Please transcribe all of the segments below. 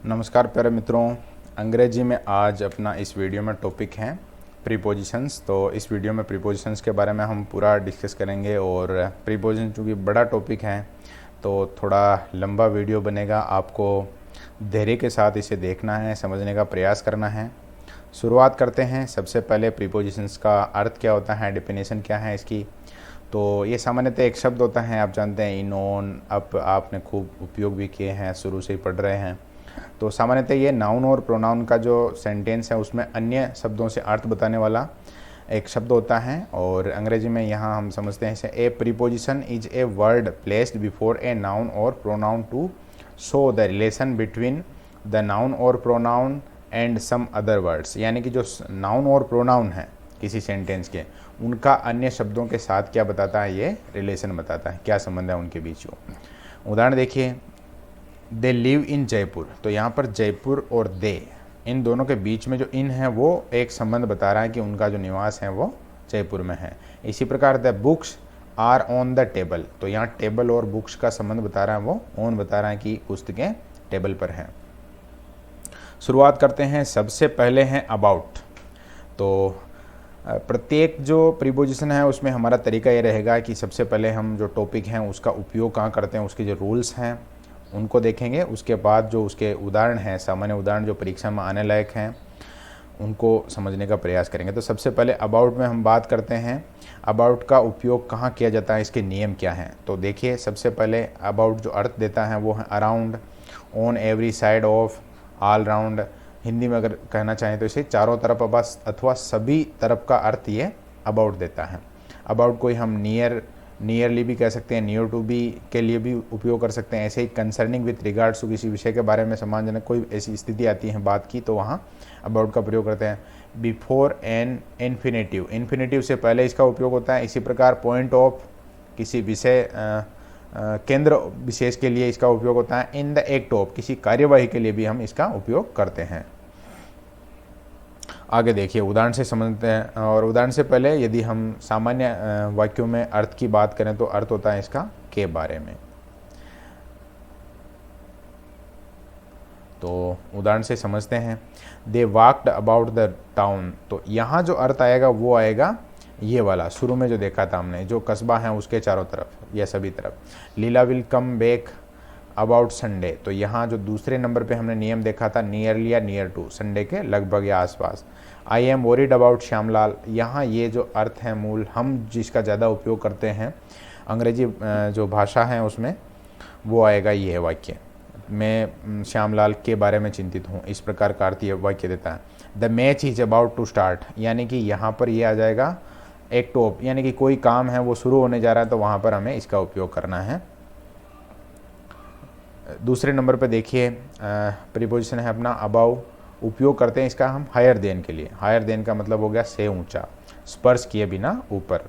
नमस्कार प्यारे मित्रों, अंग्रेजी में आज अपना इस वीडियो में टॉपिक है प्रीपोजिशंस। तो इस वीडियो में प्रीपोजिशंस के बारे में हम पूरा डिस्कस करेंगे। और प्रीपोजिशन चूँकि बड़ा टॉपिक है तो थोड़ा लंबा वीडियो बनेगा, आपको धैर्य के साथ इसे देखना है, समझने का प्रयास करना है। शुरुआत करते हैं। सबसे पहले प्रीपोजिशंस का अर्थ क्या होता है, डेफिनेशन क्या है इसकी। तो ये सामान्यतः एक शब्द होता है, आप जानते हैं इन, ऑन, अप, आपने खूब उपयोग भी किए हैं, शुरू से ही पढ़ रहे हैं। तो सामान्यतः ये नाउन और प्रोनाउन का जो सेंटेंस है उसमें अन्य शब्दों से अर्थ बताने वाला एक शब्द होता है। और अंग्रेजी में यहाँ हम समझते हैं इसे a preposition is a word placed before a noun or pronoun to show the relation between the noun or pronoun and some other words. यानी कि जो नाउन और प्रोनाउन है किसी सेंटेंस के, उनका अन्य शब्दों के साथ क्या बताता है, ये रिलेशन बताता है, क्या संबंध है उनके बीच में। उदाहरण देखिए, दे लिव इन जयपुर। तो यहाँ पर जयपुर और दे, इन दोनों के बीच में जो इन है वो एक संबंध बता रहा है कि उनका जो निवास है वो जयपुर में है। इसी प्रकार the books are on the table. तो यहाँ टेबल और बुक्स का संबंध बता रहा है, वो ऑन बता रहा है कि पुस्तकें टेबल पर हैं। शुरुआत करते हैं। सबसे पहले हैं अबाउट। तो प्रत्येक जो प्रीपोजिशन है उसमें हमारा तरीका ये रहेगा कि सबसे पहले हम जो टॉपिक हैं उसका उपयोग कहाँ करते हैं, उसके जो रूल्स हैं उनको देखेंगे। उसके बाद जो उसके उदाहरण हैं, सामान्य उदाहरण जो परीक्षा में आने लायक हैं, उनको समझने का प्रयास करेंगे। तो सबसे पहले अबाउट में हम बात करते हैं, अबाउट का उपयोग कहाँ किया जाता है, इसके नियम क्या हैं। तो देखिए, सबसे पहले अबाउट जो अर्थ देता है वो है around, on every side of, all round. Hindi में अगर कहना चाहें तो इसे चारों तरफ अथवा सभी तरफ का अर्थ ये अबाउट देता है। अबाउट कोई हम नियरली भी कह सकते हैं, नियर टू भी के लिए भी उपयोग कर सकते हैं। ऐसे ही कंसर्निंग विथ रिगार्ड्स टू, किसी विषय के बारे में सम्मानजनक कोई ऐसी स्थिति आती है बात की, तो वहाँ अबाउट का प्रयोग करते हैं। बिफोर एन इन्फिनेटिव, इन्फिनेटिव से पहले इसका उपयोग होता है। इसी प्रकार पॉइंट ऑफ, किसी विषय केंद्र विशेष के लिए इसका उपयोग होता है। इन द एक्ट ऑफ, किसी कार्यवाही के लिए भी हम इसका उपयोग करते हैं। आगे देखिए, उदाहरण से समझते हैं। और उदाहरण से पहले यदि हम सामान्य वाक्यों में अर्थ की बात करें तो अर्थ होता है इसका के बारे में। तो उदाहरण से समझते हैं। दे वॉक्ड अबाउट द टाउन। तो यहाँ जो अर्थ आएगा वो आएगा ये वाला, शुरू में जो देखा था हमने, जो कस्बा है उसके चारों तरफ या सभी तरफ। Leela will come back about Sunday. तो यहाँ जो दूसरे नंबर पे हमने नियम देखा था, नियरली या नियर टू, संडे के लगभग या आसपास। I am worried about Shyamlal. यहाँ ये जो अर्थ है मूल, हम जिसका ज़्यादा उपयोग करते हैं अंग्रेजी जो भाषा है उसमें, वो आएगा ये वाक्य, मैं श्यामलाल के बारे में चिंतित हूँ। इस प्रकार का अर्थ ये वाक्य देता है। The match is about to start, यानी कि यहाँ पर ये आ जाएगा एक्ट ऑफ, यानी कि कोई काम है वो शुरू होने जा रहा है, तो वहाँ पर हमें इसका उपयोग करना है। दूसरे नंबर पर देखिए, प्रीपोजिशन है अपना अबाउ। उपयोग करते हैं इसका हम हायर देन के लिए। हायर देन का मतलब हो गया से ऊंचा, स्पर्श किए बिना ऊपर।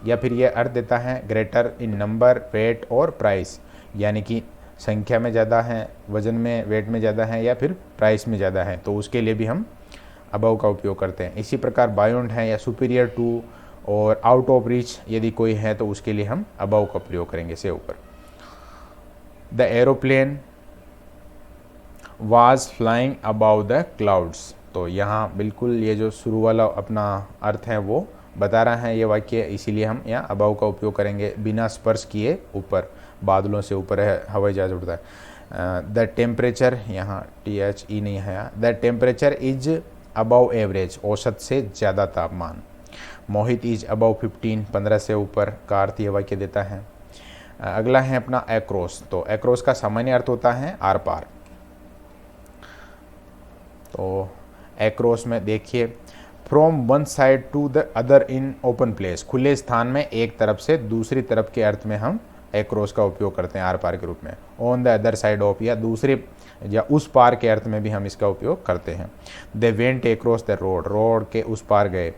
या फिर ये अर्थ देता है ग्रेटर इन नंबर, वेट और प्राइस, यानी कि संख्या में ज़्यादा है, वजन में, वेट में ज़्यादा है, या फिर प्राइस में ज़्यादा है, तो उसके लिए भी हम अबाउ का उपयोग करते हैं। इसी प्रकार बायोंड है या सुपीरियर टू और आउट ऑफ रीच यदि कोई है तो उसके लिए हम अबाउ का प्रयोग करेंगे, से ऊपर। The aeroplane was flying about the clouds. तो यहाँ बिल्कुल ये जो शुरू वाला अपना अर्थ है वो बता रहा है ये वाक्य, इसीलिए हम यहाँ अबाउ का उपयोग करेंगे। बिना स्पर्श किए ऊपर, बादलों से ऊपर है हवाई जहाज उड़ता है। द टेम्परेचर, यहाँ THE नहीं है, the temperature is above average, औसत से ज़्यादा तापमान। मोहित इज अबाउ 15, 15 से ऊपर का अर्थ ये वाक्य देता है। अगला है अपना एक्रॉस। तो एक्रॉस का सामान्य अर्थ होता है आर पार। तो एक्रॉस में देखिए, from one side to the other in open place, खुले स्थान में एक तरफ से दूसरी तरफ के अर्थ में हम एक्रॉस का उपयोग करते हैं आर पार के रूप में। On the other side of, या दूसरे या उस पार के अर्थ में भी हम इसका उपयोग करते हैं। They went across the road, road के उस पार गए।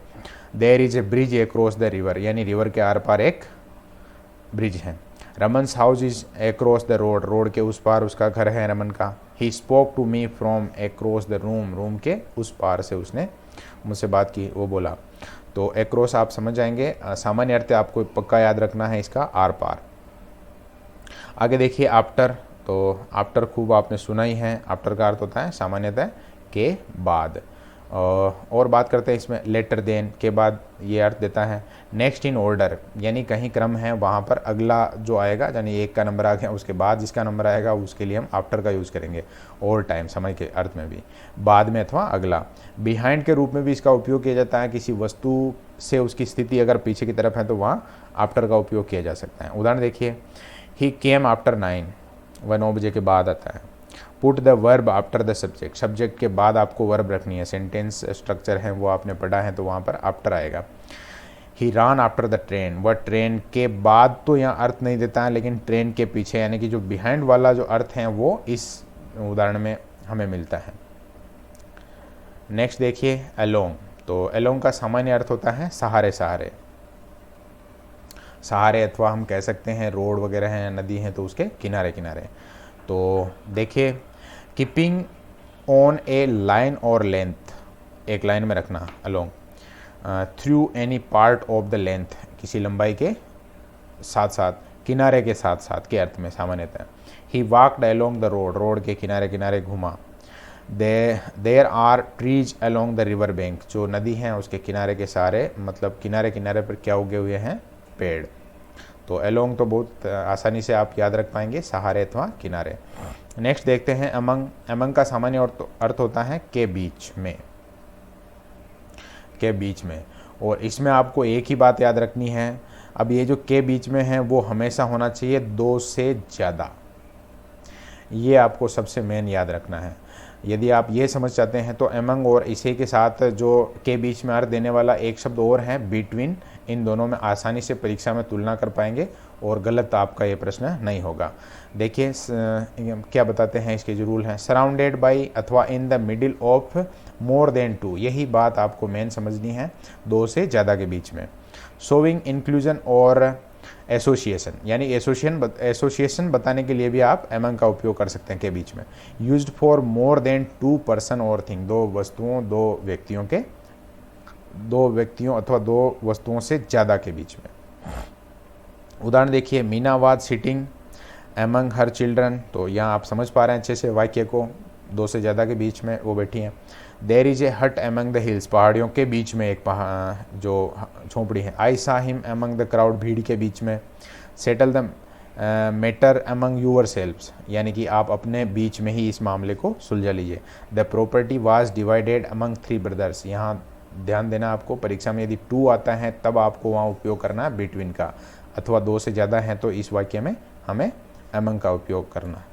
There is a bridge across the river, यानी रिवर के आर पार एक ब्रिज है। Raman's house is across the road, road के उस पार उसका घर है रमन का। He spoke to me from across the room, room के उस पार से उसने मुझसे बात की, वो बोला। तो एक्रॉस आप समझ जाएंगे, सामान्य अर्थ आपको पक्का याद रखना है इसका, आर पार। आगे देखिए, आफ्टर तो आफ्टर खूब आपने सुना ही है, आफ्टर का अर्थ होता है सामान्यतः के बाद। और बात करते हैं इसमें लेटर देन के बाद ये अर्थ देता है नेक्स्ट इन ऑर्डर, यानी कहीं क्रम है वहाँ पर अगला जो आएगा, यानी एक का नंबर आ गया उसके बाद जिसका नंबर आएगा उसके लिए हम आफ्टर का यूज़ करेंगे। और टाइम समय के अर्थ में भी बाद में अथवा अगला। बिहाइंड के रूप में भी इसका उपयोग किया जाता है, किसी वस्तु से उसकी स्थिति अगर पीछे की तरफ है तो वहाँ आफ्टर का उपयोग किया जा सकता है। उदाहरण देखिए, ही केम आफ्टर 9, वह 9 बजे के बाद आता है। Put the verb after the subject, subject के बाद आपको वर्ब रखनी है, सेंटेंस स्ट्रक्चर है वो आपने पढ़ा है तो वहाँ पर आफ्टर आएगा। ही रान आफ्टर द ट्रेन, वह ट्रेन के बाद तो यहाँ अर्थ नहीं देता है, लेकिन ट्रेन के पीछे, यानी कि जो बिहाइंड वाला जो अर्थ है वो इस उदाहरण में हमें मिलता है। नेक्स्ट देखिए अलोंग, तो अलोंग का सामान्य अर्थ होता है सहारे सहारे, सहारे अथवा हम कह सकते हैं रोड वगैरह हैं, नदी है तो उसके किनारे किनारे। तो देखिए कीपिंग ऑन ए लाइन और लेंथ, एक लाइन में रखना along, through any part of the length, किसी लंबाई के साथ साथ, किनारे के साथ साथ के अर्थ में सामान्यतः। He walked along the road, road के किनारे किनारे घूमा। There are trees along the river bank, जो नदी है उसके किनारे के सारे, मतलब किनारे किनारे पर क्या उगे हुए हैं, पेड़। तो अलोंग तो बहुत आसानी से आप याद रख पाएंगे, सहारे अथवा किनारे। नेक्स्ट देखते हैं अमंग, अमंग का सामान्य अर्थ होता है के बीच में, के बीच में। और इसमें आपको एक ही बात याद रखनी है, अब ये जो के बीच में है वो हमेशा होना चाहिए 2 से ज़्यादा, ये आपको सबसे मेन याद रखना है। यदि आप ये समझ चाहते हैं तो एमंग और इसी के साथ जो के बीच में अर्थ देने वाला एक शब्द और है बिटवीन, इन दोनों में आसानी से परीक्षा में तुलना कर पाएंगे और गलत आपका ये प्रश्न नहीं होगा। देखिए क्या बताते हैं इसके जो रूल हैं, सराउंडेड बाई अथवा in the middle of more than 2, यही बात आपको मेन समझनी है, 2 से ज़्यादा के बीच में। शोविंग इंक्लूजन और एसोसिएशन, यानी एसोसिएशन बताने के लिए भी आप एमंग का उपयोग कर सकते हैं के बीच में। Used for more than 2 person और थिंग, 2 वस्तुओं, 2 व्यक्तियों के, 2 व्यक्तियों अथवा 2 वस्तुओं से ज़्यादा के बीच में। उदाहरण देखिए, Meena was sitting among her children, तो यहाँ आप समझ पा रहे हैं अच्छे से वाक्य को, 2 से ज़्यादा के बीच में वो बैठी हैं। देयर इज ए हट एमंग द हिल्स, पहाड़ियों के बीच में एक जो झोंपड़ी है। आई सा हिम एमंग द क्राउड, भीड़ के बीच में। Settle the matter among your selves, यानी कि आप अपने बीच में ही इस मामले को सुलझा लीजिए। The property was divided among 3 brothers, यहाँ ध्यान देना आपको, परीक्षा में यदि 2 आता है तब आपको वहाँ उपयोग करना है बिटवीन का, अथवा 2 से ज़्यादा है तो इस वाक्य में हमें एमंग का उपयोग करना।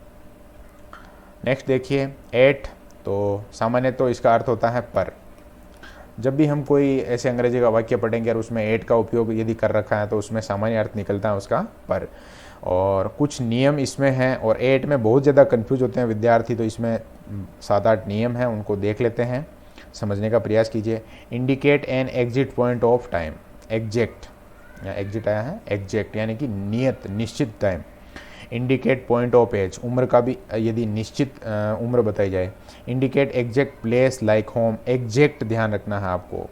नेक्स्ट देखिए 8, तो सामान्य तो इसका अर्थ होता है पर। जब भी हम कोई ऐसे अंग्रेजी का वाक्य पढ़ेंगे और उसमें 8 का उपयोग यदि कर रखा है तो उसमें सामान्य अर्थ निकलता है उसका पर। और कुछ नियम इसमें हैं, और 8 में बहुत ज़्यादा कंफ्यूज होते हैं विद्यार्थी, तो इसमें 7-8 नियम हैं, उनको देख लेते हैं, समझने का प्रयास कीजिए। Indicate an exit point of time, exact, या एग्जिट आया है, एग्जैक्ट यानी कि नियत, निश्चित time. Indicate point of age, उम्र का भी यदि निश्चित उम्र बताई जाए। Indicate exact place like home, exact ध्यान रखना है आपको।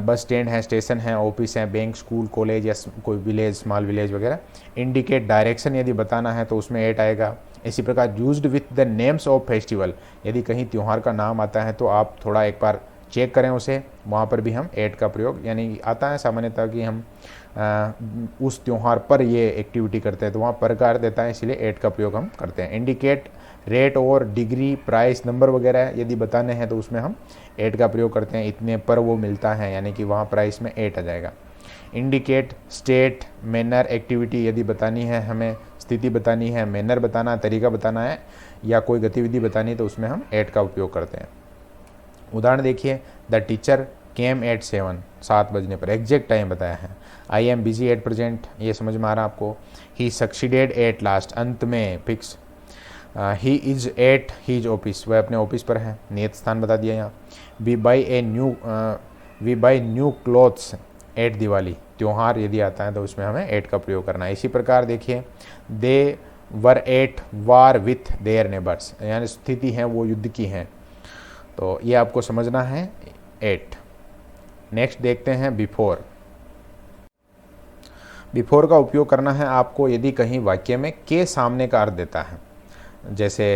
बस स्टैंड है, स्टेशन है, ऑफिस है, बैंक, स्कूल, कॉलेज या कोई विलेज, स्मॉल विलेज वगैरह। इंडिकेट डायरेक्शन यदि बताना है तो उसमें 8 आएगा। इसी प्रकार used with the names of festival, यदि कहीं त्यौहार का नाम आता है तो आप थोड़ा एक बार चेक करें उसे, वहाँ पर भी हम 8 का प्रयोग, यानी आता है सामान्यतः कि हम उस त्यौहार पर ये एक्टिविटी करते हैं तो वहाँ पर का अर्थ देता है, इसलिए 8 का प्रयोग हम करते हैं। इंडिकेट रेट और डिग्री, प्राइस, नंबर वगैरह यदि बताने हैं तो उसमें हम 8 का प्रयोग करते हैं, इतने पर वो मिलता है, यानी कि वहाँ प्राइस में 8 आ जाएगा। इंडिकेट स्टेट, मैनर, एक्टिविटी यदि बतानी है, हमें स्थिति बतानी है, मैनर बताना, तरीका बताना है या कोई गतिविधि बतानी है तो उसमें हम 8 का उपयोग करते हैं। उदाहरण देखिए, द टीचर केम एट 7 बजने पर, एग्जैक्ट टाइम बताया है। I am busy at present, ये समझ में आ रहा आपको। ही सक्सीडेड एट लास्ट, अंत में, fix. He is at his office, वह अपने ऑफिस पर है, नियत स्थान बता दिया यहाँ। We buy new clothes at Diwali, त्यौहार यदि आता है तो उसमें हमें 8 का प्रयोग करना है। इसी प्रकार देखिए, they were at war with their neighbours, यानी स्थिति है वो युद्ध की है, तो ये आपको समझना है 8। नेक्स्ट देखते हैं बिफोर। बिफोर का उपयोग करना है आपको यदि कहीं वाक्य में के सामने का अर्थ देता है। जैसे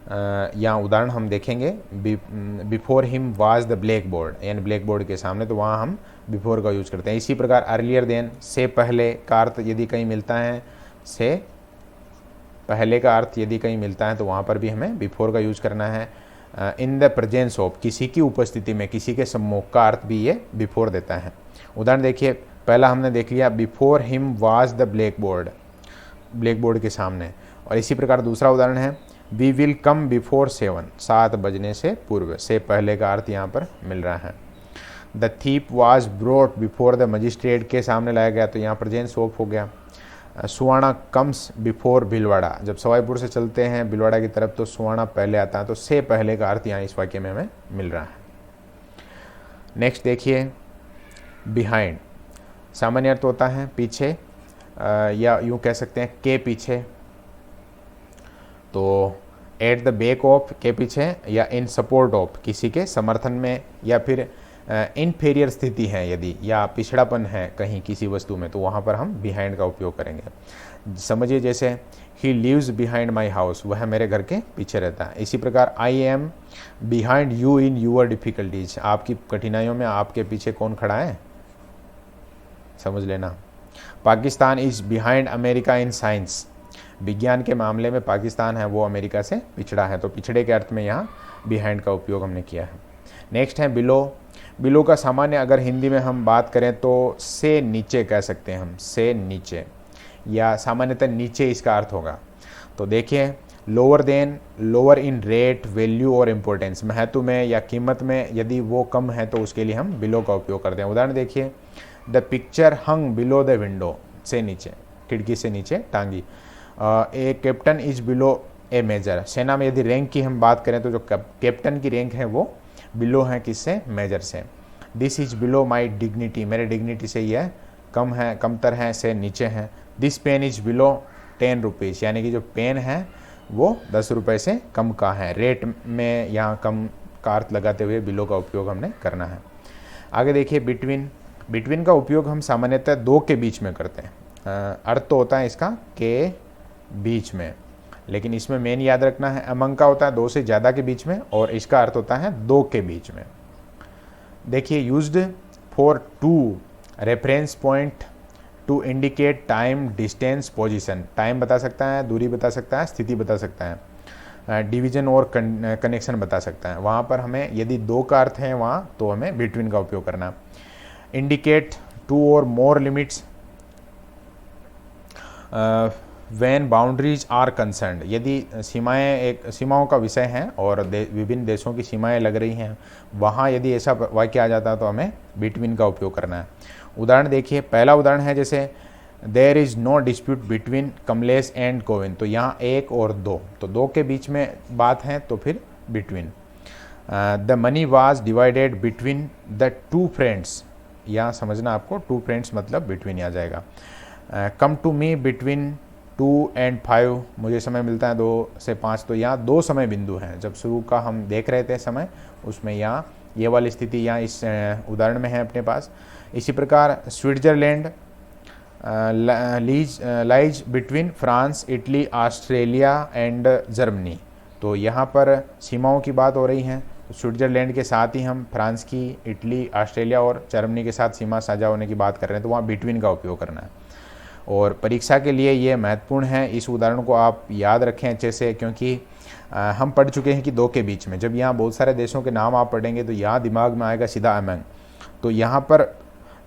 यहाँ उदाहरण हम देखेंगे, before him was the black board, यानी ब्लैक बोर्ड के सामने, तो वहाँ हम बिफोर का यूज़ करते हैं। इसी प्रकार अर्लियर देन, से पहले का अर्थ यदि कहीं मिलता है, से पहले का अर्थ यदि कहीं मिलता है तो वहाँ पर भी हमें बिफोर का यूज़ करना है। इन द प्रेजेंस ऑफ, किसी की उपस्थिति में, किसी के सम्मुख का अर्थ भी ये बिफोर देता है। उदाहरण देखिए, पहला हमने देख लिया before him was the black board, black board के सामने। और इसी प्रकार दूसरा उदाहरण है वी विल कम बिफोर 7, 7 बजने से पूर्व, से पहले का अर्थ यहाँ पर मिल रहा है। The thief was brought before the magistrate, के सामने लाया गया तो यहाँ प्रेजेंस ऑफ हो गया। सुवाना कम्स बिफोर भिलवाड़ा, जब सवाईपुर से चलते हैं भिलवाड़ा की तरफ तो सुवाना पहले आता है, तो से पहले का अर्थ यहाँ इस वाक्य में हमें मिल रहा है। नेक्स्ट देखिए, बिहाइंड, सामान्य अर्थ होता है पीछे, या यूँ कह सकते हैं के पीछे। तो एट द बैक ऑफ, के पीछे, या इन सपोर्ट ऑफ, किसी के समर्थन में, या फिर इनफीरियर स्थिति है यदि, या पिछड़ापन है कहीं किसी वस्तु में, तो वहाँ पर हम बिहाइंड का उपयोग करेंगे। समझिए जैसे he lives behind my house, वह मेरे घर के पीछे रहता है। इसी प्रकार I am behind you in your difficulties, आपकी कठिनाइयों में आपके पीछे कौन खड़ा है, समझ लेना। Pakistan is behind America in science, विज्ञान के मामले में पाकिस्तान है वो अमेरिका से पिछड़ा है, तो पिछड़े के अर्थ में यहाँ बिहाइंड का उपयोग हमने किया है। नेक्स्ट है बिलो, बिलो का सामान्य अगर हिंदी में हम बात करें तो से नीचे कह सकते हैं हम, से नीचे, या सामान्यतः नीचे इसका अर्थ होगा। तो देखिए, lower than, lower in rate, value और इम्पोर्टेंस, महत्व में या कीमत में यदि वो कम है तो उसके लिए हम बिलो का उपयोग करते हैं। उदाहरण देखिए, the picture hung below the window, से नीचे, खिड़की से नीचे टांगी। A captain is below a major, सेना में यदि रैंक की हम बात करें तो जो कैप्टन की रैंक है वो बिलो है किससे, मेजर से। This is below my dignity, मेरे डिग्निटी से यह कम है, कमतर है, से नीचे है। This pen is below 10 rupees, यानी कि जो पेन है वो 10 रुपये से कम का है। रेट में यहाँ कम का अर्थ लगाते हुए बिलो का उपयोग हमने करना है। आगे देखिए, बिटवीन, बिटवीन का उपयोग हम सामान्यतः दो के बीच में करते हैं। अर्थ तो होता है इसका के बीच में, लेकिन इसमें मेन याद रखना है अमंग का होता है दो से ज़्यादा के बीच में, और इसका अर्थ होता है दो के बीच में। देखिए, used for to, reference point to indicate time, distance, position, time बता सकता है, दूरी बता सकता है, स्थिति बता सकता है, डिवीजन और कनेक्शन बता सकता है। वहाँ पर हमें यदि दो का अर्थ है वहाँ तो हमें बिटवीन का उपयोग करना। Indicate two or more limits when boundaries are concerned, यदि सीमाएं, एक सीमाओं का विषय है और विभिन्न देशों की सीमाएं लग रही हैं, वहाँ यदि ऐसा वाक्य आ जाता है तो हमें बिटवीन का उपयोग करना है। उदाहरण देखिए, पहला उदाहरण है जैसे there is no dispute between Kamlesh and Govind, तो यहाँ एक और दो, तो दो के बीच में बात है तो फिर between. The money was divided between the two friends, यहाँ समझना आपको, टू फ्रेंड्स मतलब बिटवीन आ जाएगा। Come to me between 2 and 5, मुझे समय मिलता है 2 से 5, तो यहाँ दो समय बिंदु हैं। जब शुरू का हम देख रहे थे समय, उसमें यहाँ ये वाली स्थिति यहाँ इस उदाहरण में है अपने पास। इसी प्रकार Switzerland lies between France, Italy, Australia and Germany, तो यहाँ पर सीमाओं की बात हो रही है। स्विट्जरलैंड के साथ ही हम फ्रांस की, इटली, ऑस्ट्रेलिया और जर्मनी के साथ सीमा साझा होने की बात कर रहे हैं, तो वहाँ बिटवीन का उपयोग करना है। और परीक्षा के लिए ये महत्वपूर्ण है, इस उदाहरण को आप याद रखें अच्छे से, क्योंकि हम पढ़ चुके हैं कि दो के बीच में, जब यहाँ बहुत सारे देशों के नाम आप पढ़ेंगे तो यहाँ दिमाग में आएगा सीधा अमंग। तो यहाँ पर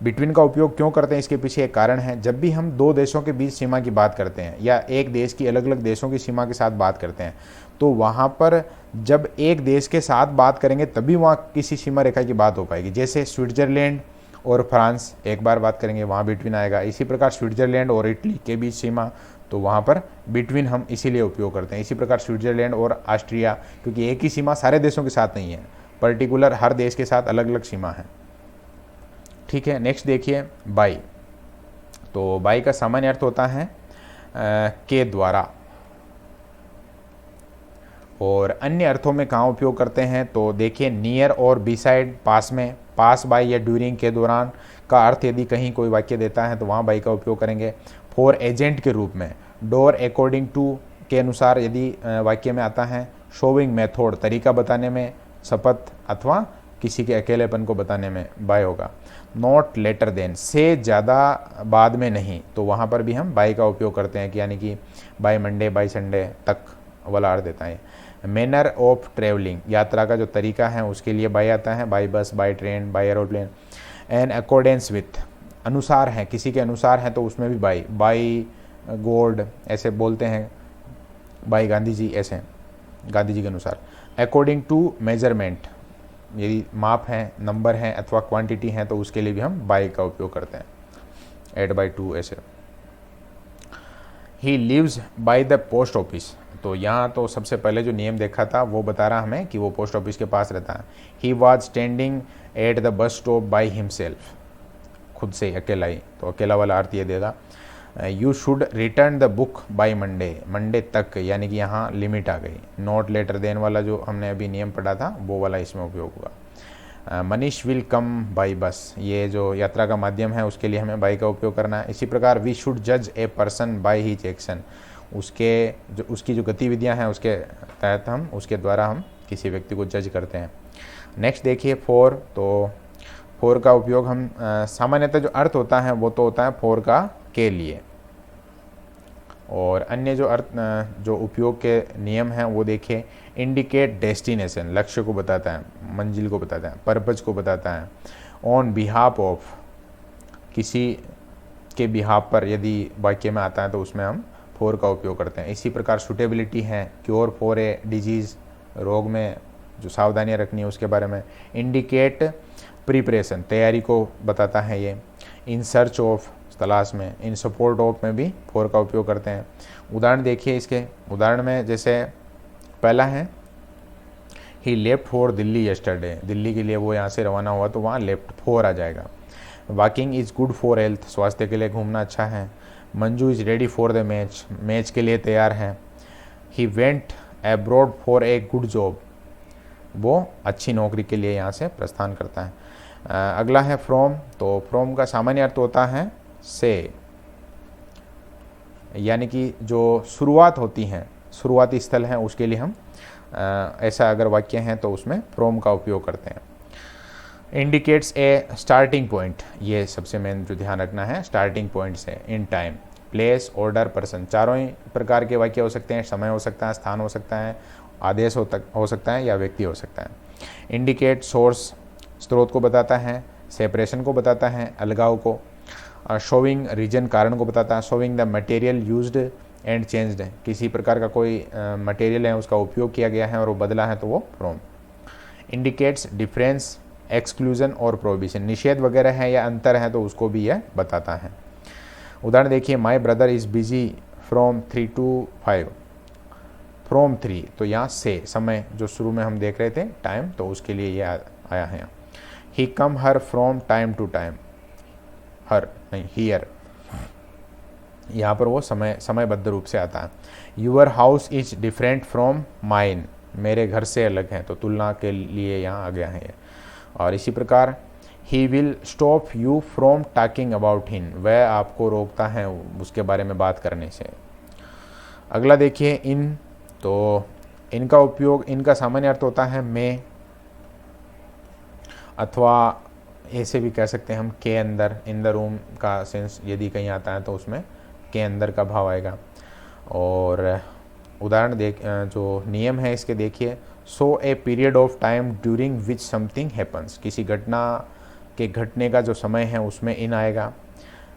बिटवीन का उपयोग क्यों करते हैं, इसके पीछे एक कारण है। जब भी हम दो देशों के बीच सीमा की बात करते हैं या एक देश की अलग अलग देशों की सीमा के साथ बात करते हैं, तो वहाँ पर जब एक देश के साथ बात करेंगे तभी वहाँ किसी सीमा रेखा की बात हो पाएगी। जैसे स्विट्जरलैंड और फ्रांस एक बार बात करेंगे, वहाँ बिटवीन आएगा। इसी प्रकार स्विट्जरलैंड और इटली के बीच सीमा, तो वहाँ पर बिटवीन हम इसीलिए उपयोग करते हैं। इसी प्रकार स्विट्जरलैंड और ऑस्ट्रिया, क्योंकि एक ही सीमा सारे देशों के साथ नहीं है, पर्टिकुलर हर देश के साथ अलग अलग सीमा है। ठीक है, नेक्स्ट देखिए, बाई। तो बाई का सामान्य अर्थ होता है के द्वारा। और अन्य अर्थों में कहाँ उपयोग करते हैं तो देखिए नियर और बिसाइड, पास में, पास बाय या ड्यूरिंग के दौरान का अर्थ यदि कहीं कोई वाक्य देता है तो वहाँ बाई का उपयोग करेंगे। फॉर एजेंट के रूप में, डोर अकॉर्डिंग टू के अनुसार यदि वाक्य में आता है। शोविंग मेथड, तरीका बताने में, शपथ अथवा किसी के अकेलेपन को बताने में बाय होगा। नॉट लेटर देन, से ज़्यादा बाद में नहीं, तो वहाँ पर भी हम बाय का उपयोग करते हैं कि यानी कि बाय मंडे, बाय संडे तक वाला अर्थ देता है। मैनर ऑफ ट्रेवलिंग, यात्रा का जो तरीका है उसके लिए बाय आता है, by bus, by train, by aeroplane. And accordance with, अनुसार है, किसी के अनुसार है तो उसमें भी बाय, बाय गॉड ऐसे बोलते हैं, बाय गांधी जी, ऐसे गांधी जी के अनुसार। अकॉर्डिंग टू मेजरमेंट, यदि माप है, नंबर है अथवा क्वांटिटी है तो उसके लिए भी हम बाय का उपयोग करते हैं, एड बाय टू ऐसे। He lives by the post office, तो यहाँ तो सबसे पहले जो नियम देखा था वो बता रहा हमें कि वो पोस्ट ऑफिस के पास रहता है। He was standing at the bus stop by himself, खुद से अकेला ही, तो अकेला वाला अर्थ ये देगा। You should return the book by Monday, Monday तक, यानी कि यहाँ लिमिट आ गई। नॉट लेटर देन वाला जो हमने अभी नियम पढ़ा था वो वाला इसमें उपयोग होगा। मनीष विल कम बाय बस, ये जो यात्रा का माध्यम है उसके लिए हमें बाय का उपयोग करना है। इसी प्रकार वी शुड जज a person by his action, उसकी जो गतिविधियां हैं उसके तहत हम, उसके द्वारा हम किसी व्यक्ति को जज करते हैं। नेक्स्ट देखिए फॉर, तो फॉर का उपयोग हम सामान्यतः जो अर्थ होता है वो तो होता है फॉर का के लिए, और अन्य जो अर्थ जो उपयोग के नियम हैं वो देखिए। इंडिकेट डेस्टिनेशन, लक्ष्य को बताता है, मंजिल को बताता है, पर्पज को बताता है। ऑन बिहाफ ऑफ, किसी के बिहाफ पर यदि वाक्य में आता है तो उसमें हम फॉर का उपयोग करते हैं। इसी प्रकार सुटेबिलिटी है, क्योर फॉर ए डिजीज़, रोग में जो सावधानियां रखनी है उसके बारे में। इंडिकेट प्रिपरेशन, तैयारी को बताता है ये। इन सर्च ऑफ, तलाश में। इन सपोर्ट ऑफ में भी फॉर का उपयोग करते हैं। उदाहरण देखिए इसके, उदाहरण में जैसे पहला है he left for Delhi yesterday, Delhi के लिए वो यहाँ से रवाना हुआ तो वहाँ लेफ्ट फॉर आ जाएगा। Walking is good for health, स्वास्थ्य के लिए घूमना अच्छा है। Manju is ready for the match, match के लिए तैयार है। He went abroad for a good job, वो अच्छी नौकरी के लिए यहाँ से प्रस्थान करता है। अगला है फ्रॉम, तो फ्रॉम का सामान्य अर्थ होता है से, यानी कि जो शुरुआत होती है, शुरुआती स्थल है उसके लिए हम ऐसा अगर वाक्य है तो उसमें फ्रॉम का उपयोग करते हैं। इंडिकेट्स ए स्टार्टिंग पॉइंट, ये सबसे मेन जो ध्यान रखना है, स्टार्टिंग पॉइंट से। In time, place, order, person, चारों ही प्रकार के वाक्य हो सकते हैं। समय हो सकता है, स्थान हो सकता है, आदेश हो सकता है या व्यक्ति हो सकता है। इंडिकेट सोर्स, स्रोत को बताता है। सेपरेशन को बताता है, अलगाव को। शोविंग रीजन, कारण को बताता है। Showing the material used and changed, किसी प्रकार का कोई मटेरियल है उसका उपयोग किया गया है और वो बदला है तो वो फ्रॉम। इंडिकेट्स डिफरेंस, एक्सक्लूजन और प्रोहिबिशन, निषेध वगैरह है या अंतर है तो उसको भी यह बताता है। उदाहरण देखिए, my brother is busy from 3 to 5, from 3, तो यहाँ से, समय जो शुरू में हम देख रहे थे टाइम, तो उसके लिए ये आया है। He come her from time to time, her नहीं हियर, यहाँ पर वो समयबद्ध रूप से आता है। Your house is different from mine, मेरे घर से अलग है, तो तुलना के लिए यहाँ आ गया है ये। और इसी प्रकार he will stop you from talking about him, वह आपको रोकता है उसके बारे में बात करने से। अगला देखिए इन, तो इनका उपयोग, इनका सामान्य अर्थ होता है में, अथवा ऐसे भी कह सकते हैं हम के अंदर, इन द रूम का सेंस यदि कहीं आता है तो उसमें के अंदर का भाव आएगा। और उदाहरण जो नियम है इसके देखिए। So a period of time during which something happens, किसी घटना के घटने का जो समय है उसमें इन आएगा।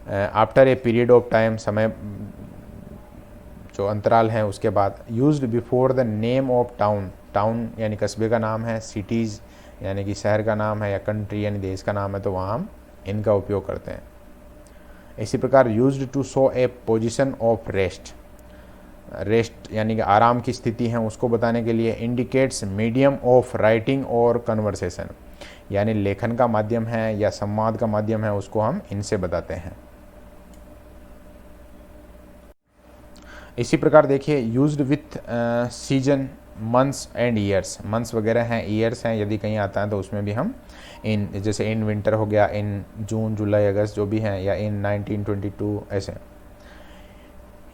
After a period of time, समय जो अंतराल है उसके बाद। Used before the name of town, town यानी कस्बे का नाम है। सिटीज़ यानी कि शहर का नाम है, या कंट्री यानी देश का नाम है, तो वहाँ हम इनका उपयोग करते हैं। इसी प्रकार used to show a position of rest, rest यानी कि आराम की स्थिति है उसको बताने के लिए। इंडिकेट्स मीडियम ऑफ राइटिंग और कन्वर्सेशन, यानी लेखन का माध्यम है या संवाद का माध्यम है, उसको हम इनसे बताते हैं। इसी प्रकार देखिए used with season months and years, months वगैरह हैं, ईयर्स हैं, यदि कहीं आता है तो उसमें भी हम इन, जैसे इन विंटर हो गया, इन जून जुलाई अगस्त जो भी हैं, या इन 1922 ऐसे।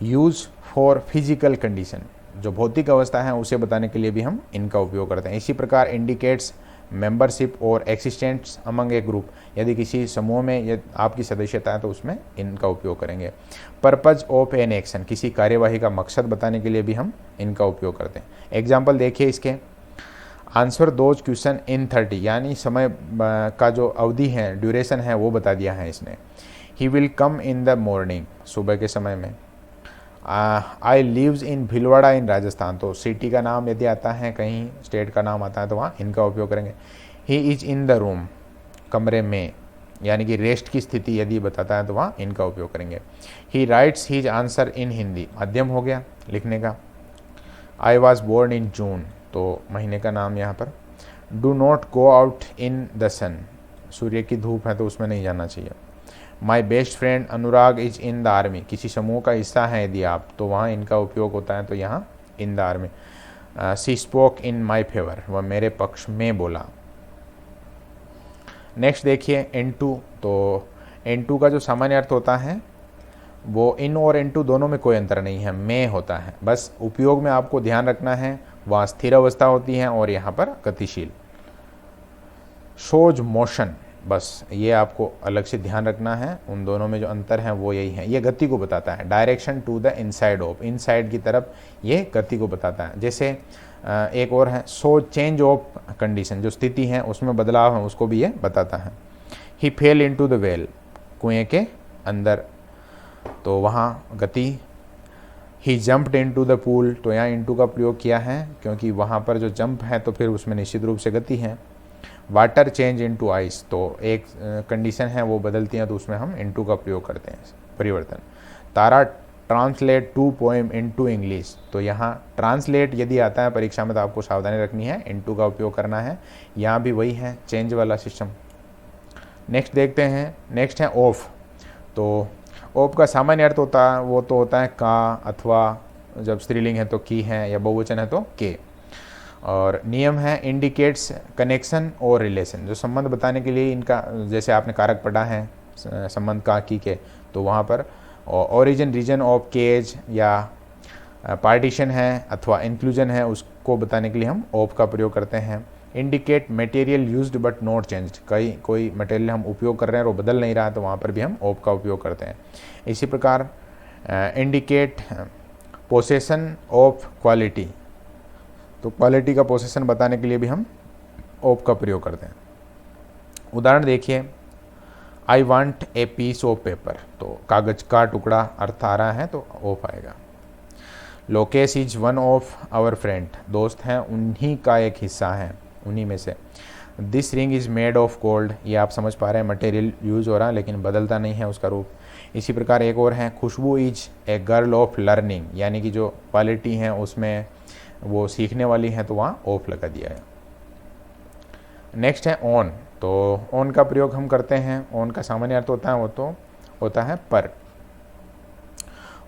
यूज़ फॉर फिजिकल कंडीशन, जो भौतिक अवस्था है उसे बताने के लिए भी हम इनका उपयोग करते हैं। इसी प्रकार इंडिकेट्स मेंबरशिप और एक्सिस्टेंट्स अमंग ए ग्रुप, यदि किसी समूह में ये आपकी सदस्यता है तो उसमें इनका उपयोग करेंगे। पर्पज ऑफ एन एक्शन, किसी कार्यवाही का मकसद बताने के लिए भी हम इनका उपयोग करते हैं। एग्जाम्पल देखिए इसके, आंसर दोज क्वेश्चन इन 30, यानी समय का जो अवधि है, ड्यूरेशन है, वो बता दिया है इसने। He will come in the morning, सुबह के समय में। आई लिव्स इन भीलवाड़ा इन राजस्थान, तो सिटी का नाम यदि आता है, कहीं स्टेट का नाम आता है तो वहाँ इनका उपयोग करेंगे। He is in the room, कमरे में, यानी कि रेस्ट की स्थिति यदि बताता है तो वहाँ इनका उपयोग करेंगे। He writes his answer in Hindi, माध्यम हो गया लिखने का। आई वॉज बोर्न इन जून, तो महीने का नाम यहाँ पर। Do not go out in the sun, सूर्य की धूप है तो उसमें नहीं जाना चाहिए। My best friend Anurag is in the army, किसी समूह का हिस्सा है यदि आप, तो वहाँ इनका उपयोग होता है, तो यहाँ in the army. She spoke in my favour, वह मेरे पक्ष में बोला। नेक्स्ट देखिए N2, तो N2 का जो सामान्य अर्थ होता है वो इन और N2 दोनों में कोई अंतर नहीं है, में होता है, बस उपयोग में आपको ध्यान रखना है, वहाँ स्थिर अवस्था होती है और यहाँ पर गतिशील। शोज मोशन, बस ये आपको अलग से ध्यान रखना है, उन दोनों में जो अंतर है वो यही है, ये गति को बताता है। Direction to the inside of, inside की तरफ, ये गति को बताता है। जैसे एक और है सो चेंज ऑफ कंडीशन, जो स्थिति है उसमें बदलाव है उसको भी ये बताता है। ही फेल इनटू द वेल, कुएं के अंदर, तो वहाँ गति। ही जंप्ड इनटू द पूल, तो यहाँ इनटू का प्रयोग किया है क्योंकि वहाँ पर जो जंप है तो फिर उसमें निश्चित रूप से गति है। वाटर चेंज इनटू आइस, तो एक कंडीशन है वो बदलती है तो उसमें हम इनटू का प्रयोग करते हैं, परिवर्तन। Tara translate to poem into English, तो यहाँ ट्रांसलेट यदि आता है परीक्षा में तो आपको सावधानी रखनी है, इनटू का उपयोग करना है, यहाँ भी वही है, चेंज वाला सिस्टम। नेक्स्ट देखते हैं, नेक्स्ट है ऑफ, तो ऑफ का सामान्य अर्थ होता है वो तो होता है का, अथवा जब स्त्रीलिंग है तो की है, या बहुवचन है तो के। और नियम है इंडिकेट्स कनेक्शन और रिलेशन, जो संबंध बताने के लिए इनका, जैसे आपने कारक पढ़ा है संबंध का की के, तो वहाँ पर ओरिजिन रीजन ऑफ केज या पार्टीशन है अथवा इंक्लूजन है, उसको बताने के लिए हम ऑफ का प्रयोग करते हैं। Indicate material used but not changed, कोई मटेरियल हम उपयोग कर रहे हैं और वो बदल नहीं रहा है तो वहाँ पर भी हम ऑफ का उपयोग करते हैं। इसी प्रकार इंडिकेट पोसेसन ऑफ क्वालिटी, तो क्वालिटी का पोसेसन बताने के लिए भी हम ऑफ का प्रयोग करते हैं। उदाहरण देखिए, I want a piece of paper, तो कागज का टुकड़ा अर्थ आ रहा है तो ऑफ आएगा। Lokesh is one of our friend, दोस्त हैं उन्हीं का एक हिस्सा है, उन्हीं में से। This ring is made of gold, ये आप समझ पा रहे हैं मटेरियल यूज हो रहा है लेकिन बदलता नहीं है उसका रूप। इसी प्रकार एक और है, Khushbu is a girl of learning, यानी कि जो क्वालिटी है उसमें वो सीखने वाली है तो वहाँ ऑफ लगा दिया है। नेक्स्ट है ऑन, तो ऑन का प्रयोग हम करते हैं, ऑन का सामान्य अर्थ होता है वो तो होता है पर।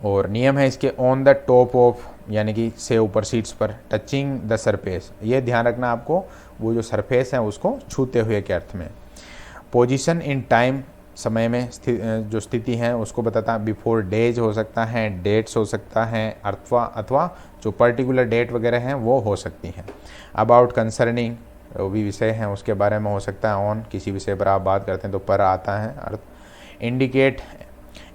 और नियम है इसके, ऑन द टॉप ऑफ, यानी कि से ऊपर, सीट्स पर। टचिंग द सरफेस, ये ध्यान रखना आपको, वो जो सरफेस है उसको छूते हुए के अर्थ में। पोजीशन इन टाइम, समय में जो स्थिति है उसको बताता है। बिफोर डेज हो सकता है, डेट्स हो सकता है, अथवा जो पर्टिकुलर डेट वगैरह हैं वो हो सकती हैं। अबाउट कंसर्निंग, वो भी विषय हैं उसके बारे में हो सकता है। ऑन, किसी विषय पर आप बात करते हैं तो पर आता है अर्थ। इंडिकेट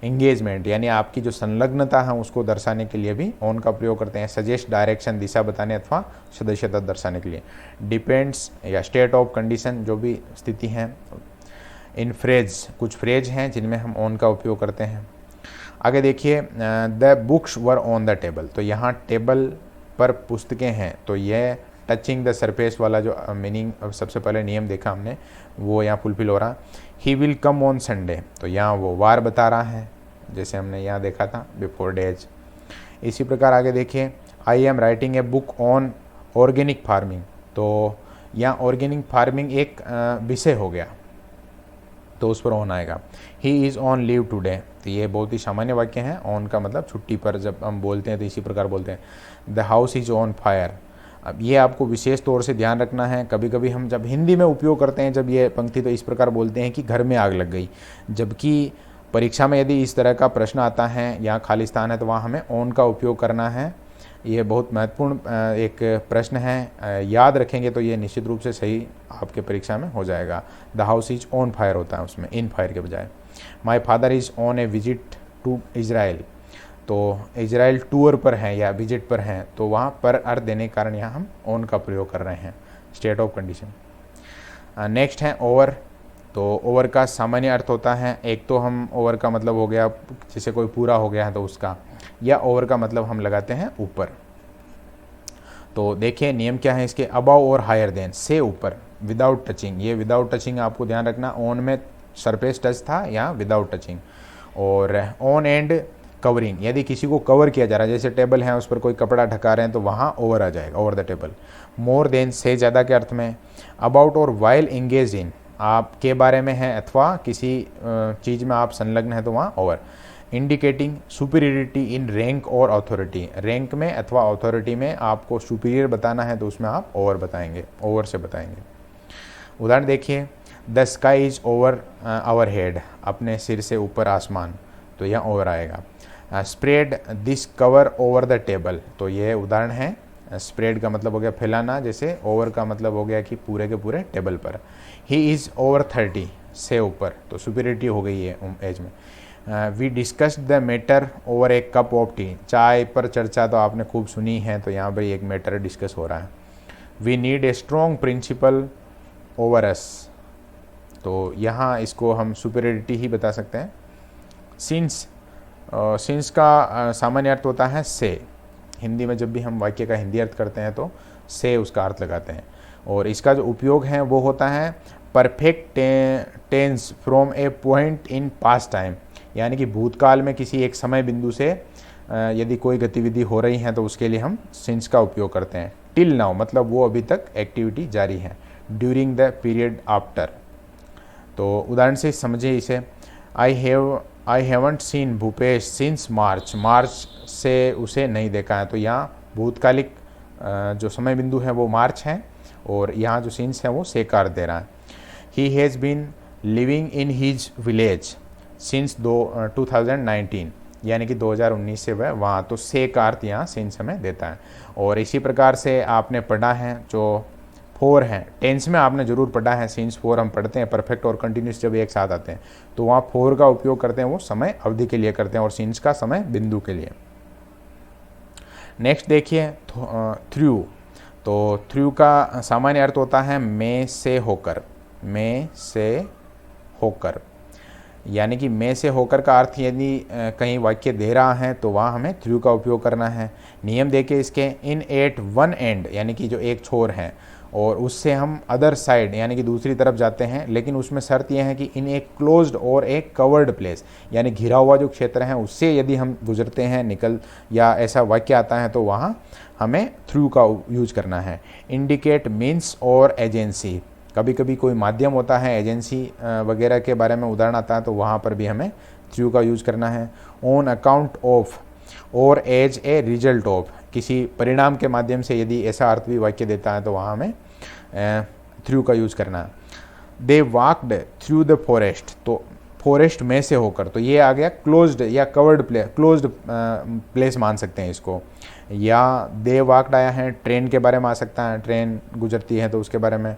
इंगेजमेंट, यानी आपकी जो संलग्नता है उसको दर्शाने के लिए भी ऑन का प्रयोग करते हैं। सजेस्ट डायरेक्शन, दिशा बताने अथवा सदस्यता दर्शाने के लिए। डिपेंड्स या स्टेट ऑफ कंडीशन, जो भी स्थिति है। इन फ्रेज, कुछ फ्रेज हैं जिनमें हम ऑन का उपयोग करते हैं। आगे देखिए, the books were on the table, तो यहाँ टेबल पर पुस्तकें हैं, तो यह टचिंग द सरफेस वाला जो मीनिंग सबसे पहले नियम देखा हमने वो यहाँ फुलफिल हो रहा। He will come on Sunday, तो यहाँ वो वार बता रहा है जैसे हमने यहाँ देखा था बिफोर डेज। इसी प्रकार आगे देखिए, I am writing a book on organic farming, तो यहाँ ऑर्गेनिक फार्मिंग एक विषय हो गया तो उस पर ऑन आएगा। He is on leave today, तो ये बहुत ही सामान्य वाक्य हैं। ऑन का मतलब छुट्टी पर जब हम बोलते हैं तो इसी प्रकार बोलते हैं। The house is on fire, अब ये आपको विशेष तौर से ध्यान रखना है। कभी कभी हम जब हिंदी में उपयोग करते हैं जब ये पंक्ति, तो इस प्रकार बोलते हैं कि घर में आग लग गई, जबकि परीक्षा में यदि इस तरह का प्रश्न आता है या खाली स्थान है तो वहाँ हमें ऑन का उपयोग करना है। ये बहुत महत्वपूर्ण एक प्रश्न है, याद रखेंगे तो ये निश्चित रूप से सही आपके परीक्षा में हो जाएगा। The house is on fire होता है उसमें, इन फायर के बजाय। My father is on a visit to Israel, तो इज़राइल टूर पर हैं या विजिट पर हैं, तो वहाँ पर अर्थ देने के कारण यहाँ हम ऑन का प्रयोग कर रहे हैं, स्टेट ऑफ कंडीशन। नेक्स्ट है ओवर। तो ओवर का सामान्य अर्थ होता है, एक तो हम ओवर का मतलब हो गया जैसे कोई पूरा हो गया है तो उसका, या ओवर का मतलब हम लगाते हैं ऊपर। तो देखिए नियम क्या है इसके, अबव और हायर देन, से ऊपर, विदाउट टचिंग। ये विदाउट टचिंग आपको ध्यान रखना, ऑन में सरफेस टच था या विदाउट टचिंग। और ऑन एंड कवरिंग, यदि किसी को कवर किया जा रहा है, जैसे टेबल है उस पर कोई कपड़ा ढका रहे हैं तो वहाँ ओवर आ जाएगा, over the table. More than, से ज़्यादा के अर्थ में। अबाउट और वाइल इंगेज इन, आपके बारे में है अथवा किसी चीज़ में आप संलग्न हैं तो वहाँ over. Indicating superiority in rank और अथॉरिटी, रैंक में अथवा अथॉरिटी में आपको सुपीरियर बताना है तो उसमें आप ओवर बताएंगे, ओवर से बताएंगे। उदाहरण देखिए, the sky is over our head, अपने सिर से ऊपर आसमान, तो यह ओवर आएगा। Spread this cover over the table, तो यह उदाहरण है। स्प्रेड का मतलब हो गया फैलाना, जैसे ओवर का मतलब हो गया कि पूरे के पूरे टेबल पर। ही इज़ ओवर 30, से ऊपर, तो सुपीरियरिटी हो गई है एज में। We discussed the matter over a cup of tea, चाय पर चर्चा तो आपने खूब सुनी है, तो यहाँ पर एक मैटर डिस्कस हो रहा है। We need a strong principle over us, तो यहाँ इसको हम सुपीरियरिटी ही बता सकते हैं। सिंस, सिंस का सामान्य अर्थ होता है से। हिंदी में जब भी हम वाक्य का हिंदी अर्थ करते हैं तो से उसका अर्थ लगाते हैं। और इसका जो उपयोग है वो होता है perfect tense from a point in past time, यानी कि भूतकाल में किसी एक समय बिंदु से यदि कोई गतिविधि हो रही है तो उसके लिए हम सिंस का उपयोग करते हैं। टिल नाउ, मतलब वो अभी तक एक्टिविटी जारी है। ड्यूरिंग द पीरियड आफ्टर, तो उदाहरण से समझिए इसे। I haven't seen Bhupesh since March, March से उसे नहीं देखा है, तो यहाँ भूतकालिक जो समय बिंदु है वो मार्च है, और यहाँ जो सिंस है वो से का अर्थ दे रहा है। He has been living in his village since 2019, यानी कि 2019 से वह वहाँ, तो से का अर्थ यहाँ सिंस हमें देता है। और इसी प्रकार से आपने पढ़ा है जो फोर हैं, टेंस में आपने जरूर पढ़ा है, सिंस फोर हम पढ़ते हैं, परफेक्ट और कंटिन्यूस जब एक साथ आते हैं तो वहाँ फोर का उपयोग करते हैं, वो समय अवधि के लिए करते हैं, और सिंस का समय बिंदु के लिए। नेक्स्ट देखिए थ्रू, तो थ्रू का सामान्य अर्थ होता है में से होकर, में से होकर, यानी कि में से होकर का अर्थ यदि कहीं वाक्य दे रहा है तो वहाँ हमें थ्रू का उपयोग करना है। नियम देखिए इसके, इन एट वन एंड, यानी कि जो एक छोर है, और उससे हम अदर साइड यानी कि दूसरी तरफ जाते हैं, लेकिन उसमें शर्त यह है कि इन एक क्लोज्ड और एक कवर्ड प्लेस, यानी घिरा हुआ जो क्षेत्र है उससे यदि हम गुजरते हैं निकल, या ऐसा वाक्य आता है तो वहाँ हमें थ्रू का यूज करना है। इंडिकेट मीन्स और एजेंसी, कभी कभी कोई माध्यम होता है, एजेंसी वगैरह के बारे में उदाहरण आता है तो वहाँ पर भी हमें थ्रू का यूज करना है। ऑन अकाउंट ऑफ और एज ए रिजल्ट ऑफ, किसी परिणाम के माध्यम से यदि ऐसा अर्थ भी वाक्य देता है तो वहाँ हमें थ्रू का यूज़ करना है। दे वॉक्ड थ्रू द फॉरेस्ट, तो फॉरेस्ट में से होकर, तो ये आ गया क्लोज्ड या कवर्ड प्लेस, क्लोज्ड प्लेस मान सकते हैं इसको। या दे वॉक्ड आया है, ट्रेन के बारे में आ सकता है, ट्रेन गुजरती है तो उसके बारे में।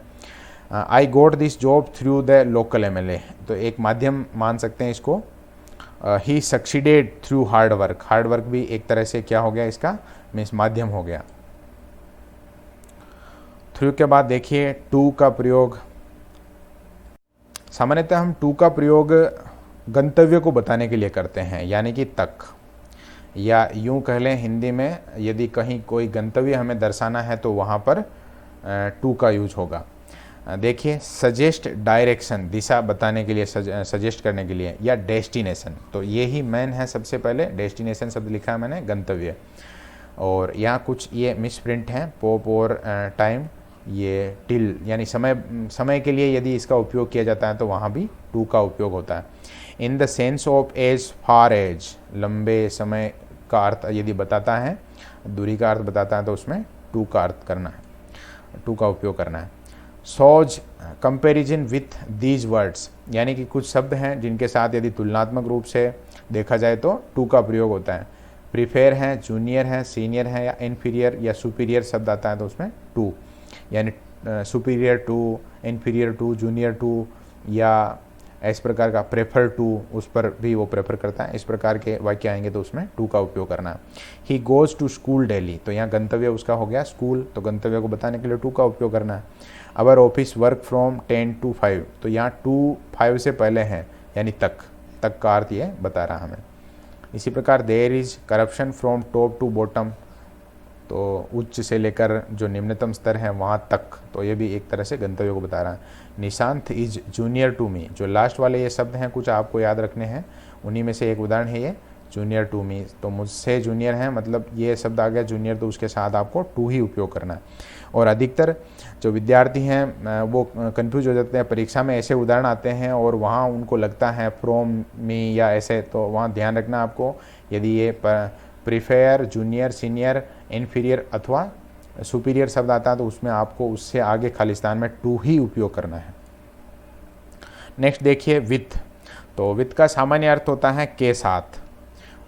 I got this job through the local MLA, तो एक माध्यम मान सकते हैं इसको। He succeeded through hard work, hard work भी एक तरह से क्या हो गया इसका, मीन्स माध्यम हो गया। थ्रू के बाद देखिए टू का प्रयोग। सामान्यतः हम टू का प्रयोग गंतव्य को बताने के लिए करते हैं, यानी कि तक, या यूं कह लें हिंदी में यदि कहीं कोई गंतव्य हमें दर्शाना है तो वहाँ पर टू का यूज होगा। देखिए सजेस्ट डायरेक्शन, दिशा बताने के लिए, सजेस्ट करने के लिए, या डेस्टिनेशन, तो ये ही मेन है। सबसे पहले डेस्टिनेशन शब्द लिखा है मैंने, गंतव्य। और यहाँ कुछ ये मिसप्रिंट हैं, पोप और टाइम, ये टिल, यानी समय के लिए यदि इसका उपयोग किया जाता है तो वहाँ भी टू का उपयोग होता है। In the sense of as far as, लंबे समय का अर्थ यदि बताता है, दूरी का अर्थ बताता है तो उसमें टू का अर्थ करना है, टू का उपयोग करना है। सॉज कंपेरिजन विथ दीज वर्ड्स, यानी कि कुछ शब्द हैं जिनके साथ यदि तुलनात्मक रूप से देखा जाए तो टू का प्रयोग होता है। प्रीफेयर है, जूनियर है, सीनियर है या इन्फीरियर या सुपीरियर शब्द आता है तो उसमें टू, यानी superior to, inferior to, junior to या इस प्रकार का प्रेफर टू, उस पर भी वो प्रेफर करता है। इस प्रकार के वाक्य आएंगे तो उसमें टू का उपयोग करना है। He goes to school daily, तो यहाँ गंतव्य उसका हो गया स्कूल, तो गंतव्य को बताने के लिए टू का उपयोग करना है। अवर ऑफिस वर्क फ्रॉम 10 to 5, तो यहाँ टू 5 से पहले है, यानी तक का अर्थ ये बता रहा हमें। इसी प्रकार there is corruption from top to bottom, तो उच्च से लेकर जो निम्नतम स्तर है वहाँ तक, तो ये भी एक तरह से गंतव्य को बता रहा है। Nishant is junior to me, जो लास्ट वाले ये शब्द हैं कुछ आपको याद रखने हैं, उन्हीं में से एक उदाहरण है ये जूनियर टू मी, तो मुझसे जूनियर है, मतलब ये शब्द आ गया जूनियर, तो उसके साथ आपको टू ही उपयोग करना है। और अधिकतर जो विद्यार्थी हैं वो कंफ्यूज हो जाते हैं, परीक्षा में ऐसे उदाहरण आते हैं और वहाँ उनको लगता है फ्रॉम मी या ऐसे, तो वहाँ ध्यान रखना आपको, यदि ये प्रीफेयर, जूनियर, सीनियर, इन्फीरियर अथवा सुपीरियर शब्द आता है तो उसमें आपको उससे आगे खालिस्तान में टू ही उपयोग करना है। नेक्स्ट देखिए विथ, तो विथ का सामान्य अर्थ होता है के साथ,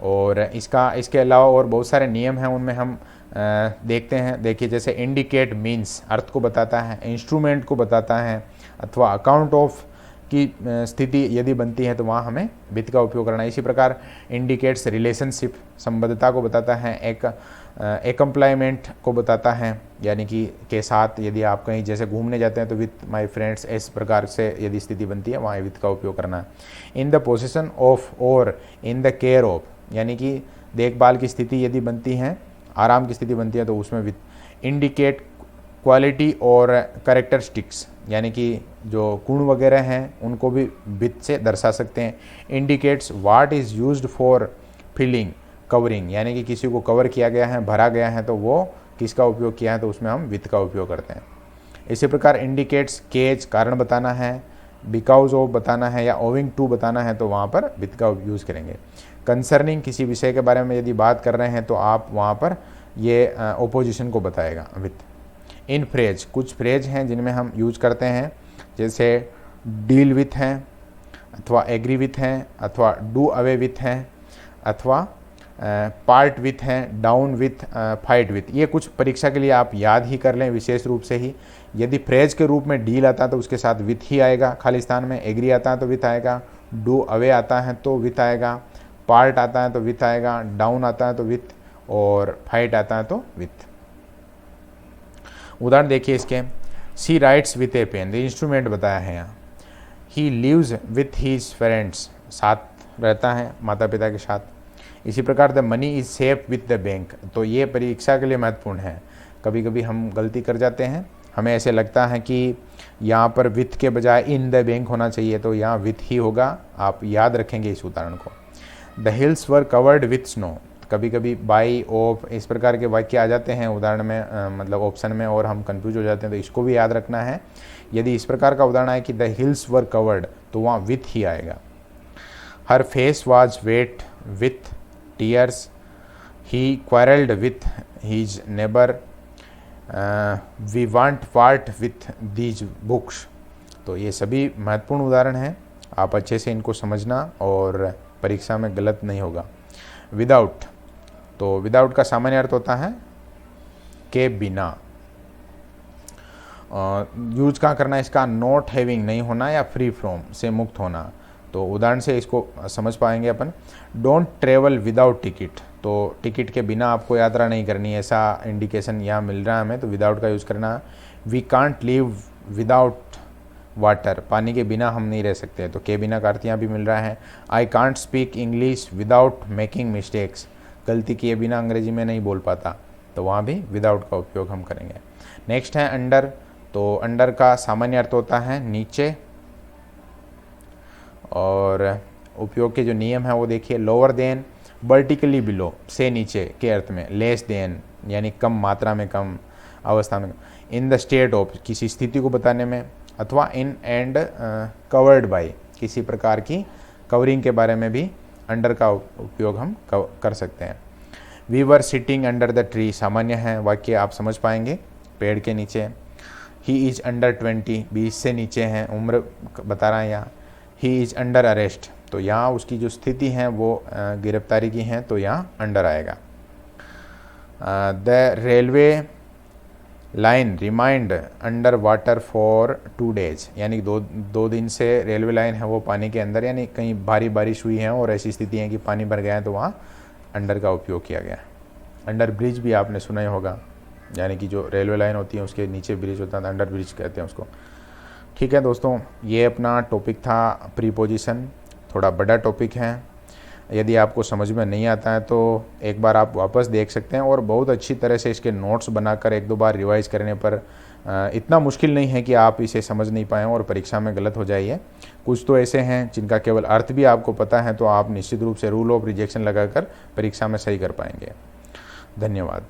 और इसके अलावा और बहुत सारे नियम हैं, उनमें हम देखते हैं। देखिए जैसे इंडिकेट मीन्स अर्थ को बताता है, इंस्ट्रूमेंट को बताता है, अथवा अकाउंट ऑफ की स्थिति यदि बनती है तो वहाँ हमें विथ का उपयोग करना है। इसी प्रकार इंडिकेट्स रिलेशनशिप, संबद्धता को बताता है, एक एकम्प्लॉयमेंट को बताता है, यानी कि के साथ यदि आप कहीं जैसे घूमने जाते हैं तो विथ माय फ्रेंड्स, इस प्रकार से यदि स्थिति बनती है वहाँ विथ का उपयोग करना है। इन द पोजीशन ऑफ और इन द केयर ऑफ, यानी कि देखभाल की स्थिति यदि बनती है, आराम की स्थिति बनती है तो उसमें विथ। इंडिकेट क्वालिटी और कैरेक्टरिस्टिक्स, यानी कि जो गुण वगैरह हैं उनको भी विथ से दर्शा सकते हैं। Indicates what is used for filling covering, यानी कि किसी को कवर किया गया है, भरा गया है, तो वो किसका उपयोग किया है तो उसमें हम विथ का उपयोग करते हैं। इसी प्रकार इंडिकेट्स केज कारण बताना है, बिकॉज ऑफ बताना है या ओविंग टू बताना है तो वहाँ पर विथ का यूज़ करेंगे। कंसर्निंग किसी विषय के बारे में यदि बात कर रहे हैं तो आप वहाँ पर ये ओपोजिशन को बताएगा विथ। इन फ्रेज, कुछ फ्रेज हैं जिनमें हम यूज करते हैं, जैसे डील विथ हैं, अथवा एग्री विथ हैं, अथवा डू अवे विथ हैं, अथवा पार्ट विथ हैं, डाउन विथ, फाइट विथ। ये कुछ परीक्षा के लिए आप याद ही कर लें विशेष रूप से ही। यदि फ्रेज के रूप में डील आता है तो उसके साथ विथ ही आएगा खालिस्तान में, एग्री आता है तो विथ आएगा, डू अवे आता है तो विथ आएगा, पार्ट आता है तो विथ आएगा, डाउन आता है तो विथ, और फाइट आता है तो विथ। उदाहरण देखिए इसके, she writes with a pen, instrument बताया है यहाँ। He lives with his parents, साथ रहता है माता पिता के साथ। इसी प्रकार the money is safe with the bank, तो ये परीक्षा के लिए महत्वपूर्ण है। कभी कभी हम गलती कर जाते हैं, हमें ऐसे लगता है कि यहाँ पर विथ के बजाय इन द बैंक होना चाहिए, तो यहाँ विथ ही होगा, आप याद रखेंगे इस उदाहरण को। The hills were covered with snow, कभी कभी बाई ऑफ इस प्रकार के वाक्य आ जाते हैं उदाहरण में, मतलब ऑप्शन में, और हम कंफ्यूज हो जाते हैं, तो इसको भी याद रखना है। यदि इस प्रकार का उदाहरण आए कि द हिल्स वर कवर्ड तो वहाँ विथ ही आएगा। Her face was wet with tears, he quarrelled with his neighbour, we want part with these books. तो ये सभी महत्वपूर्ण उदाहरण हैं, आप अच्छे से इनको समझना और परीक्षा में गलत नहीं होगा। विदाउट, तो विदाउट का सामान्य अर्थ होता है के बिना। यूज कहाँ करना है इसका, नॉट हैविंग नहीं होना या फ्री फ्रॉम से मुक्त होना। तो उदाहरण से इसको समझ पाएंगे अपन। डोंट ट्रेवल विदाउट टिकट, तो टिकट के बिना आपको यात्रा नहीं करनी, ऐसा इंडिकेशन यहाँ मिल रहा है हमें, तो विदाउट का यूज़ करना है। We can't live without water, पानी के बिना हम नहीं रह सकते, तो के बिना का अर्थ यहाँ भी मिल रहा है। I can't speak English without making mistakes, गलती किए बिना अंग्रेजी में नहीं बोल पाता, तो वहाँ भी विदाउट का उपयोग हम करेंगे। नेक्स्ट है अंडर, तो अंडर का सामान्य अर्थ होता है नीचे, और उपयोग के जो नियम है वो देखिए। लोअर देन, वर्टिकली बिलो, से नीचे के अर्थ में। लेस देन यानी कम मात्रा में, कम अवस्था में। इन द स्टेट ऑफ, किसी स्थिति को बताने में, अथवा इन एंड कवर्ड बाय, किसी प्रकार की कवरिंग के बारे में भी अंडर का उपयोग हम कर सकते हैं। We were sitting under the tree सामान्य है, वाक्य आप समझ पाएंगे, पेड़ के नीचे। ही इज़ अंडर 20, 20 से नीचे हैं, उम्र बता रहा है यहाँ। ही इज़ अंडर अरेस्ट, तो यहाँ उसकी जो स्थिति है वो गिरफ्तारी की है, तो यहाँ अंडर आएगा। The railway line remind under water for 2 days, यानी दो दिन से रेलवे लाइन है वो पानी के अंदर, यानी कहीं भारी बारिश हुई है और ऐसी स्थिति है कि पानी भर गया है, तो वहाँ अंडर का उपयोग किया गया। अंडर ब्रिज भी आपने सुना ही होगा, यानी कि जो रेलवे लाइन होती है उसके नीचे ब्रिज होता है, अंडर ब्रिज कहते हैं उसको। ठीक है दोस्तों, ये अपना टॉपिक था प्रीपोजिशन, थोड़ा बड़ा टॉपिक है। यदि आपको समझ में नहीं आता है तो एक बार आप वापस देख सकते हैं, और बहुत अच्छी तरह से इसके नोट्स बनाकर 1-2 बार रिवाइज करने पर इतना मुश्किल नहीं है कि आप इसे समझ नहीं पाएँ और परीक्षा में गलत हो जाइए। कुछ तो ऐसे हैं जिनका केवल अर्थ भी आपको पता है, तो आप निश्चित रूप से रूल ऑफ रिजेक्शन लगाकर परीक्षा में सही कर पाएंगे। धन्यवाद।